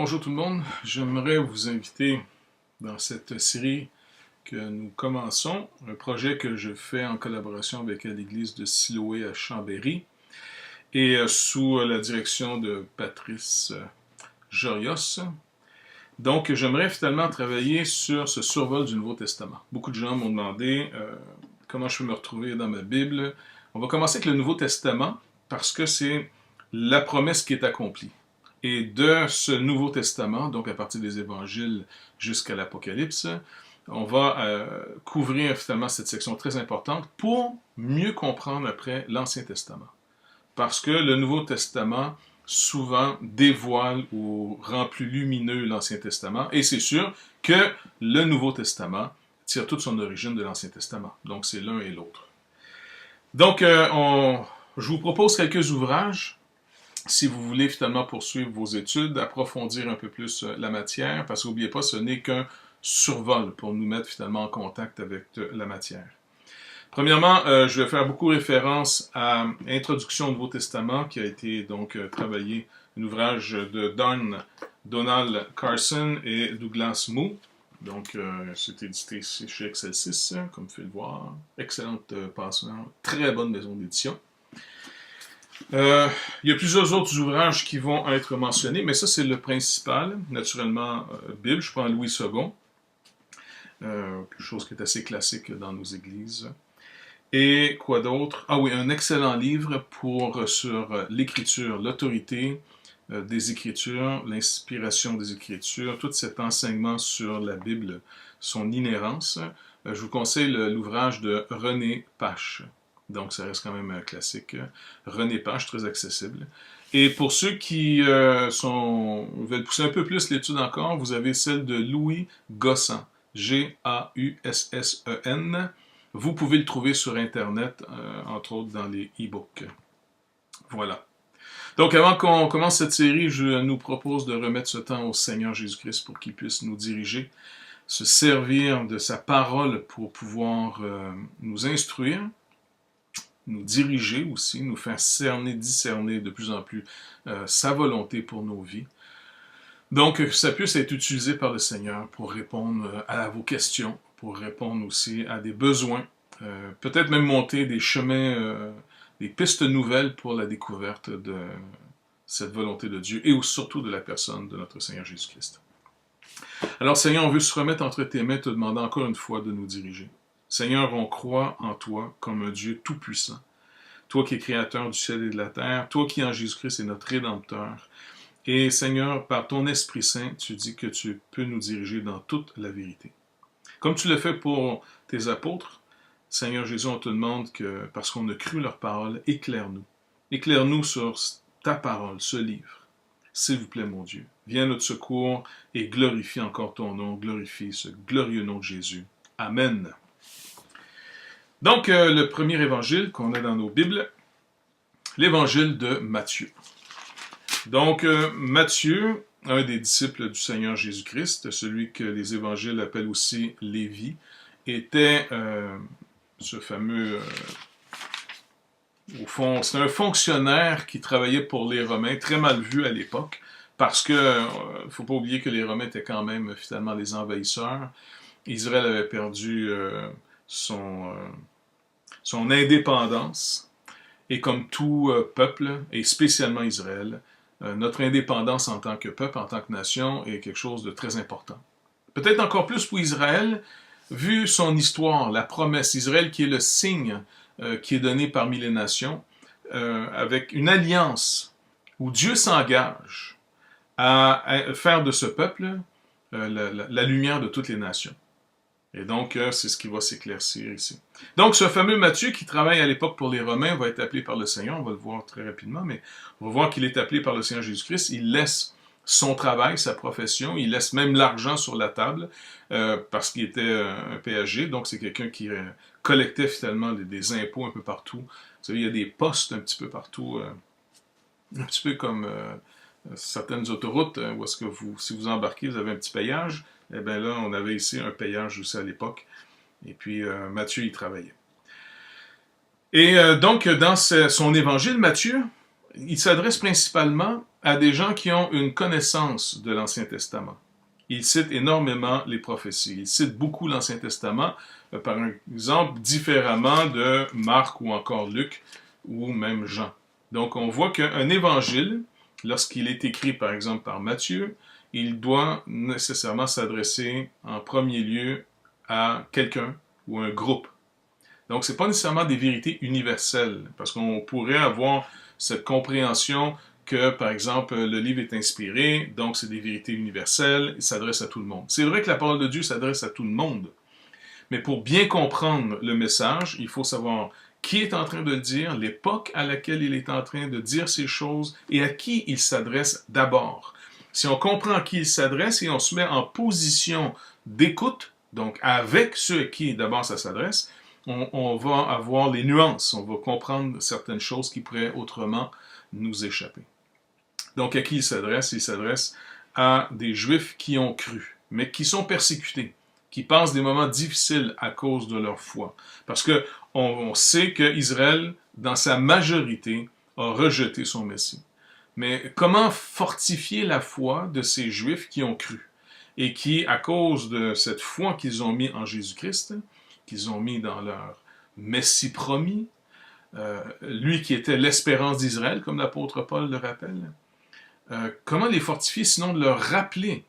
Bonjour tout le monde, j'aimerais vous inviter dans cette série que nous commençons, un projet que je fais en collaboration avec l'église de Siloé à Chambéry et sous la direction de Patrice Jorios. Donc j'aimerais finalement travailler sur ce survol du Nouveau Testament. Beaucoup de gens m'ont demandé comment je peux me retrouver dans ma Bible. On va commencer avec le Nouveau Testament parce que c'est la promesse qui est accomplie. Et de ce Nouveau Testament, donc à partir des Évangiles jusqu'à l'Apocalypse, on va couvrir finalement cette section très importante pour mieux comprendre après l'Ancien Testament. Parce que le Nouveau Testament souvent dévoile ou rend plus lumineux l'Ancien Testament, et c'est sûr que le Nouveau Testament tire toute son origine de l'Ancien Testament. Donc c'est l'un et l'autre. Donc je vous propose quelques ouvrages si vous voulez finalement poursuivre vos études, approfondir un peu plus la matière, parce qu'oubliez pas, ce n'est qu'un survol pour nous mettre finalement en contact avec la matière. Premièrement, je vais faire beaucoup référence à Introduction au Nouveau Testament, qui a été donc travaillé, un ouvrage de Donald Carson et Douglas Moo. Donc, c'est édité chez Excelsis, comme vous pouvez le voir. Excellente passeur, très bonne maison d'édition. Il y a plusieurs autres ouvrages qui vont être mentionnés, mais ça c'est le principal. Naturellement, Bible, je prends Louis II, quelque chose qui est assez classique dans nos églises. Et quoi d'autre? Ah oui, un excellent livre sur l'écriture, l'autorité des Écritures, l'inspiration des Écritures, tout cet enseignement sur la Bible, son inhérence. Je vous conseille l'ouvrage de René Pache. Donc, ça reste quand même un classique. René Pache, très accessible. Et pour ceux qui veulent pousser un peu plus l'étude encore, vous avez celle de Louis Gosson, G-A-U-S-S-E-N. Vous pouvez le trouver sur Internet, entre autres dans les e-books. Voilà. Donc, avant qu'on commence cette série, je nous propose de remettre ce temps au Seigneur Jésus-Christ pour qu'il puisse nous diriger, se servir de sa parole pour pouvoir nous instruire, nous diriger aussi, nous faire discerner de plus en plus sa volonté pour nos vies. Donc, que ça puisse être utilisé par le Seigneur pour répondre à vos questions, pour répondre aussi à des besoins, peut-être même monter des chemins, des pistes nouvelles pour la découverte de cette volonté de Dieu et surtout de la personne de notre Seigneur Jésus-Christ. Alors, Seigneur, on veut se remettre entre tes mains, te demander encore une fois de nous diriger. Seigneur, on croit en toi comme un Dieu tout-puissant. Toi qui es créateur du ciel et de la terre, toi qui en Jésus-Christ est notre Rédempteur. Et Seigneur, par ton Esprit Saint, tu dis que tu peux nous diriger dans toute la vérité. Comme tu l'as fait pour tes apôtres, Seigneur Jésus, on te demande que, parce qu'on a cru leur parole, éclaire-nous. Éclaire-nous sur ta parole, ce livre. S'il vous plaît, mon Dieu, viens à notre secours et glorifie encore ton nom, glorifie ce glorieux nom de Jésus. Amen. Donc, le premier évangile qu'on a dans nos Bibles, l'évangile de Matthieu. Donc, Matthieu, un des disciples du Seigneur Jésus-Christ, celui que les évangiles appellent aussi Lévi, était ce fameux... au fond, c'est un fonctionnaire qui travaillait pour les Romains, très mal vu à l'époque, parce que, il ne faut pas oublier que les Romains étaient quand même finalement les envahisseurs. Israël avait perdu son indépendance, et comme tout peuple, et spécialement Israël, notre indépendance en tant que peuple, en tant que nation, est quelque chose de très important. Peut-être encore plus pour Israël, vu son histoire, la promesse, Israël qui est le signe qui est donné parmi les nations, avec une alliance où Dieu s'engage à faire de ce peuple la lumière de toutes les nations. Et donc, c'est ce qui va s'éclaircir ici. Donc, ce fameux Matthieu qui travaille à l'époque pour les Romains va être appelé par le Seigneur, on va le voir très rapidement, mais on va voir qu'il est appelé par le Seigneur Jésus-Christ. Il laisse son travail, sa profession, il laisse même l'argent sur la table, parce qu'il était un péager, donc c'est quelqu'un qui collectait finalement des impôts un peu partout. Vous savez, il y a des postes un petit peu partout, un petit peu comme certaines autoroutes, où est-ce que si vous embarquez, vous avez un petit payage. Eh bien là, on avait ici un payage aussi à l'époque. Et puis, Matthieu y travaillait. Et donc, dans son évangile, Matthieu, il s'adresse principalement à des gens qui ont une connaissance de l'Ancien Testament. Il cite énormément les prophéties. Il cite beaucoup l'Ancien Testament, par exemple, différemment de Marc ou encore Luc ou même Jean. Donc, on voit qu'un évangile, lorsqu'il est écrit, par exemple, par Matthieu, il doit nécessairement s'adresser en premier lieu à quelqu'un ou un groupe. Donc, ce n'est pas nécessairement des vérités universelles, parce qu'on pourrait avoir cette compréhension que, par exemple, le livre est inspiré, donc c'est des vérités universelles, il s'adresse à tout le monde. C'est vrai que la parole de Dieu s'adresse à tout le monde, mais pour bien comprendre le message, il faut savoir qui est en train de le dire, l'époque à laquelle il est en train de dire ces choses et à qui il s'adresse d'abord. Si on comprend à qui il s'adresse et on se met en position d'écoute, donc avec ceux à qui d'abord ça s'adresse, on va avoir les nuances, on va comprendre certaines choses qui pourraient autrement nous échapper. Donc à qui il s'adresse? Il s'adresse à des Juifs qui ont cru, mais qui sont persécutés, qui passent des moments difficiles à cause de leur foi. Parce que on sait qu'Israël, dans sa majorité, a rejeté son Messie. Mais comment fortifier la foi de ces Juifs qui ont cru et qui, à cause de cette foi qu'ils ont mis en Jésus-Christ, qu'ils ont mis dans leur Messie promis, lui qui était l'espérance d'Israël, comme l'apôtre Paul le rappelle, comment les fortifier sinon de leur rappeler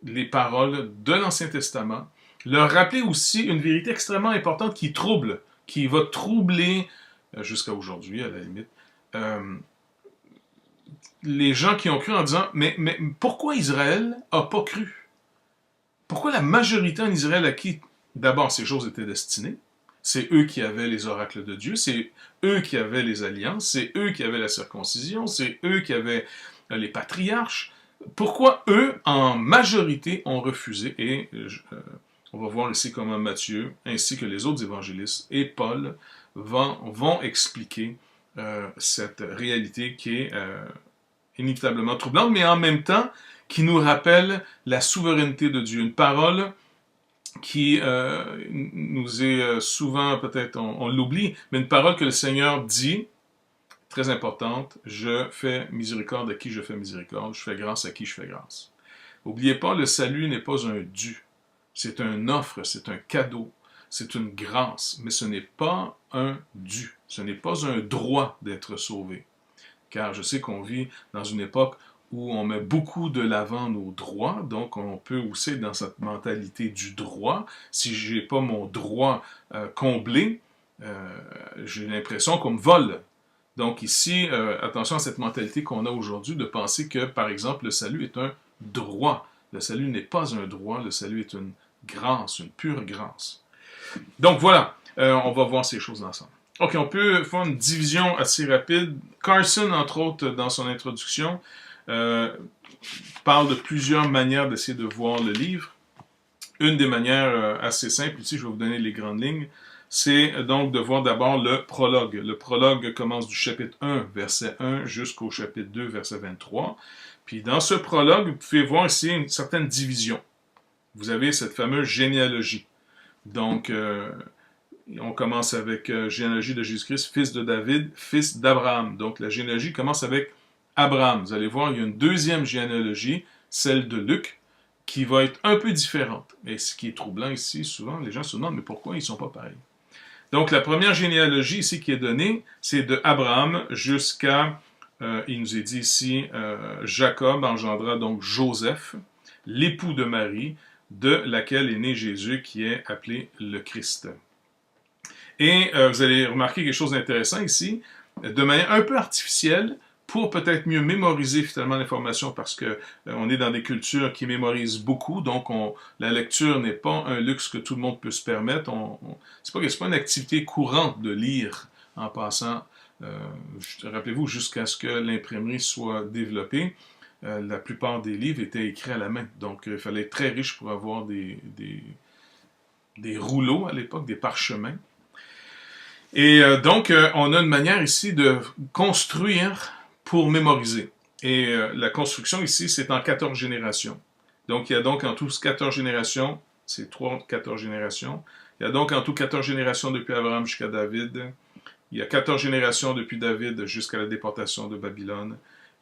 les paroles de l'Ancien Testament, leur rappeler aussi une vérité extrêmement importante qui trouble, qui va troubler, jusqu'à aujourd'hui à la limite, les gens qui ont cru en disant mais pourquoi Israël n'a pas cru? Pourquoi la majorité en Israël à qui d'abord ces choses étaient destinées? C'est eux qui avaient les oracles de Dieu, c'est eux qui avaient les alliances, c'est eux qui avaient la circoncision, c'est eux qui avaient les patriarches. Pourquoi eux, en majorité, ont refusé? Et on va voir ici comment Matthieu, ainsi que les autres évangélistes, et Paul vont expliquer cette réalité qui est inévitablement troublante, mais en même temps qui nous rappelle la souveraineté de Dieu. Une parole qui nous est souvent, peut-être on l'oublie, mais une parole que le Seigneur dit, très importante, je fais miséricorde à qui je fais miséricorde, je fais grâce à qui je fais grâce. N'oubliez pas, le salut n'est pas un dû, c'est une offre, c'est un cadeau, c'est une grâce, mais ce n'est pas un dû, ce n'est pas un droit d'être sauvé. Car je sais qu'on vit dans une époque où on met beaucoup de l'avant nos droits, donc on peut aussi être dans cette mentalité du droit. Si je n'ai pas mon droit comblé, j'ai l'impression qu'on me vole. Donc ici, attention à cette mentalité qu'on a aujourd'hui de penser que, par exemple, le salut est un droit. Le salut n'est pas un droit, le salut est une grâce, une pure grâce. Donc voilà, on va voir ces choses ensemble. Ok, on peut faire une division assez rapide. Carson, entre autres, dans son introduction, parle de plusieurs manières d'essayer de voir le livre. Une des manières assez simples, ici je vais vous donner les grandes lignes, c'est donc de voir d'abord le prologue. Le prologue commence du chapitre 1, verset 1, jusqu'au chapitre 2, verset 23. Puis dans ce prologue, vous pouvez voir ici une certaine division. Vous avez cette fameuse généalogie. Donc, on commence avec généalogie de Jésus-Christ, fils de David, fils d'Abraham. Donc, la généalogie commence avec Abraham. Vous allez voir, il y a une deuxième généalogie, celle de Luc, qui va être un peu différente. Et ce qui est troublant ici, souvent, les gens se demandent, mais pourquoi ils ne sont pas pareils? Donc, la première généalogie ici qui est donnée, c'est de Abraham jusqu'à, il nous est dit ici, Jacob engendra donc Joseph, l'époux de Marie, de laquelle est né Jésus, qui est appelé le Christ. Et vous allez remarquer quelque chose d'intéressant ici, de manière un peu artificielle, pour peut-être mieux mémoriser finalement l'information, parce que on est dans des cultures qui mémorisent beaucoup, donc la lecture n'est pas un luxe que tout le monde peut se permettre. C'est pas une activité courante de lire en passant, rappelez-vous, jusqu'à ce que l'imprimerie soit développée. La plupart des livres étaient écrits à la main, donc il fallait être très riche pour avoir des rouleaux à l'époque, des parchemins. Et donc, on a une manière ici de construire pour mémoriser. Et la construction ici, c'est en 14 générations. Donc, il y a donc en tout 14 générations, c'est 14 générations. Il y a donc en tout 14 générations depuis Abraham jusqu'à David. Il y a 14 générations depuis David jusqu'à la déportation de Babylone.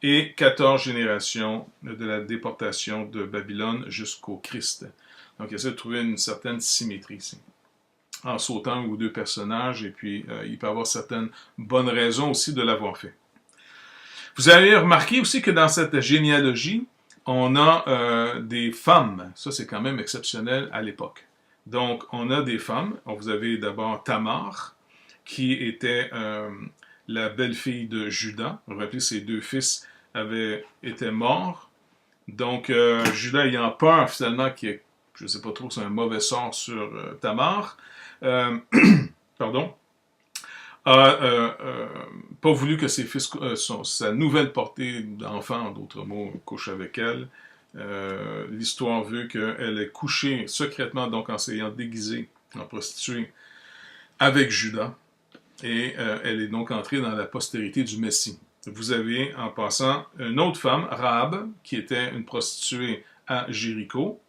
et 14 générations de la déportation de Babylone jusqu'au Christ. Donc, il essaie de trouver une certaine symétrie ici, en sautant un ou deux personnages, et puis il peut y avoir certaines bonnes raisons aussi de l'avoir fait. Vous avez remarqué aussi que dans cette généalogie, on a des femmes. Ça, c'est quand même exceptionnel à l'époque. Donc, on a des femmes. Vous avez d'abord Tamar, qui était la belle-fille de Juda. Vous vous rappelez, ses deux fils étaient morts. Donc, Juda ayant peur, finalement, je ne sais pas trop, c'est un mauvais sort sur Tamar, pardon, a pas voulu que ses fils, sa nouvelle portée d'enfant, en d'autres mots, couche avec elle. L'histoire veut qu'elle ait couché secrètement, donc en s'ayant déguisée en prostituée, avec Judas. Et elle est donc entrée dans la postérité du Messie. Vous avez, en passant, une autre femme, Rahab, qui était une prostituée à Jéricho,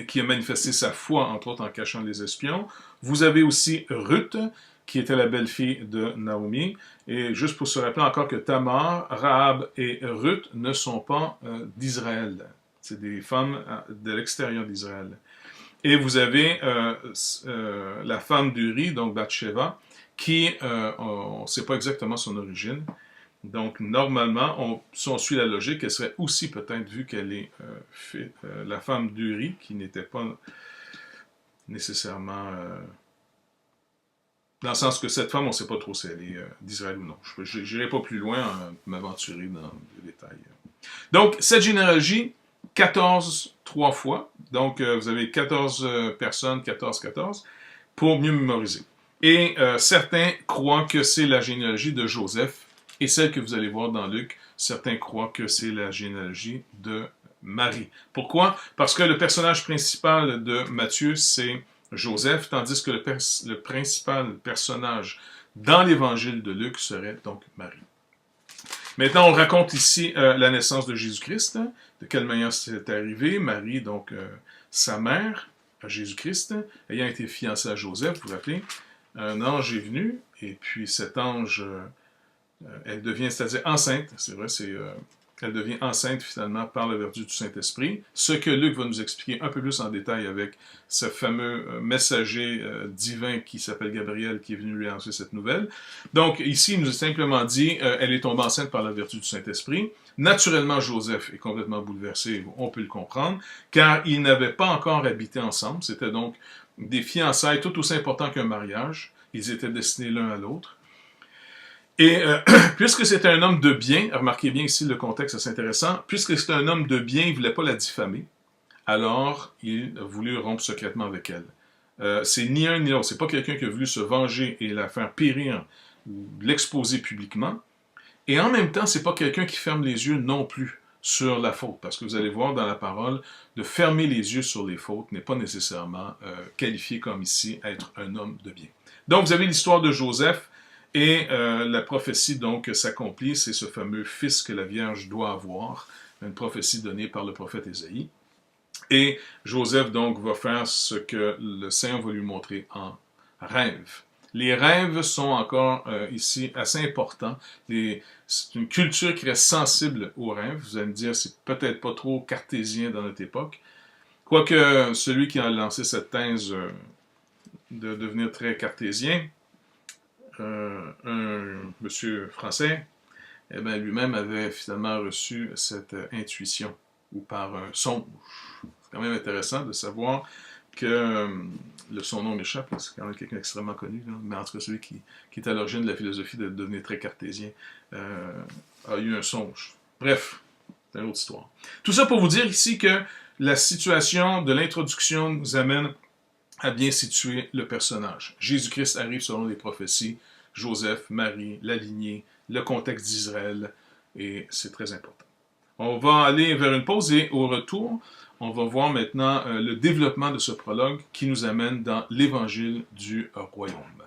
qui a manifesté sa foi, entre autres, en cachant les espions. Vous avez aussi Ruth, qui était la belle-fille de Naomi. Et juste pour se rappeler encore que Tamar, Rahab et Ruth ne sont pas d'Israël. C'est des femmes de l'extérieur d'Israël. Et vous avez la femme d'Uri, donc Bathsheba, qui, on ne sait pas exactement son origine. Donc, normalement, si on suit la logique, elle serait aussi peut-être, vu qu'elle est la femme d'Uri, qui n'était pas nécessairement... dans le sens que cette femme, on ne sait pas trop si elle est d'Israël ou non. Je n'irai pas plus loin en m'aventurer dans les détails. Donc, cette généalogie, 14, 3 fois. Donc, vous avez 14 personnes, 14, pour mieux mémoriser. Et certains croient que c'est la généalogie de Joseph, et celle que vous allez voir dans Luc, certains croient que c'est la généalogie de Marie. Pourquoi? Parce que le personnage principal de Matthieu, c'est Joseph, tandis que le principal personnage dans l'évangile de Luc serait donc Marie. Maintenant, on raconte ici la naissance de Jésus-Christ, de quelle manière c'est arrivé. Marie, donc sa mère, Jésus-Christ, ayant été fiancée à Joseph, vous vous rappelez, un ange est venu, et puis cet ange, elle devient, c'est-à-dire enceinte, c'est vrai, elle devient enceinte finalement par la vertu du Saint-Esprit, ce que Luc va nous expliquer un peu plus en détail avec ce fameux messager divin qui s'appelle Gabriel, qui est venu lui annoncer cette nouvelle. Donc ici, il nous est simplement dit, elle est tombée enceinte par la vertu du Saint-Esprit. Naturellement, Joseph est complètement bouleversé, on peut le comprendre, car ils n'avaient pas encore habité ensemble. C'était donc des fiançailles tout aussi importants qu'un mariage. Ils étaient destinés l'un à l'autre. Et puisque c'était un homme de bien, remarquez bien ici le contexte, c'est intéressant, puisque c'était un homme de bien, il ne voulait pas la diffamer, alors il a voulu rompre secrètement avec elle. C'est ni un ni l'autre, c'est pas quelqu'un qui a voulu se venger et la faire périr ou l'exposer publiquement, et en même temps, c'est pas quelqu'un qui ferme les yeux non plus sur la faute, parce que vous allez voir dans la parole, de fermer les yeux sur les fautes n'est pas nécessairement qualifié comme ici être un homme de bien. Donc vous avez l'histoire de Joseph, et la prophétie donc s'accomplit, c'est ce fameux fils que la Vierge doit avoir, une prophétie donnée par le prophète Ésaïe. Et Joseph donc va faire ce que le Seigneur va lui montrer en rêve. Les rêves sont encore ici assez importants. C'est une culture qui reste sensible aux rêves. Vous allez me dire, c'est peut-être pas trop cartésien dans notre époque. Quoique celui qui a lancé cette thèse de devenir très cartésien, un monsieur français, eh bien, lui-même avait finalement reçu cette intuition, ou par un songe. C'est quand même intéressant de savoir que son nom m'échappe, c'est quand même quelqu'un d'extrêmement connu, là, mais en tout cas celui qui est à l'origine de la philosophie de devenir très cartésien, a eu un songe. Bref, c'est une autre histoire. Tout ça pour vous dire ici que la situation de l'introduction nous amène à bien situer le personnage. Jésus-Christ arrive selon les prophéties, Joseph, Marie, la lignée, le contexte d'Israël, et c'est très important. On va aller vers une pause et au retour, on va voir maintenant le développement de ce prologue qui nous amène dans l'évangile du royaume.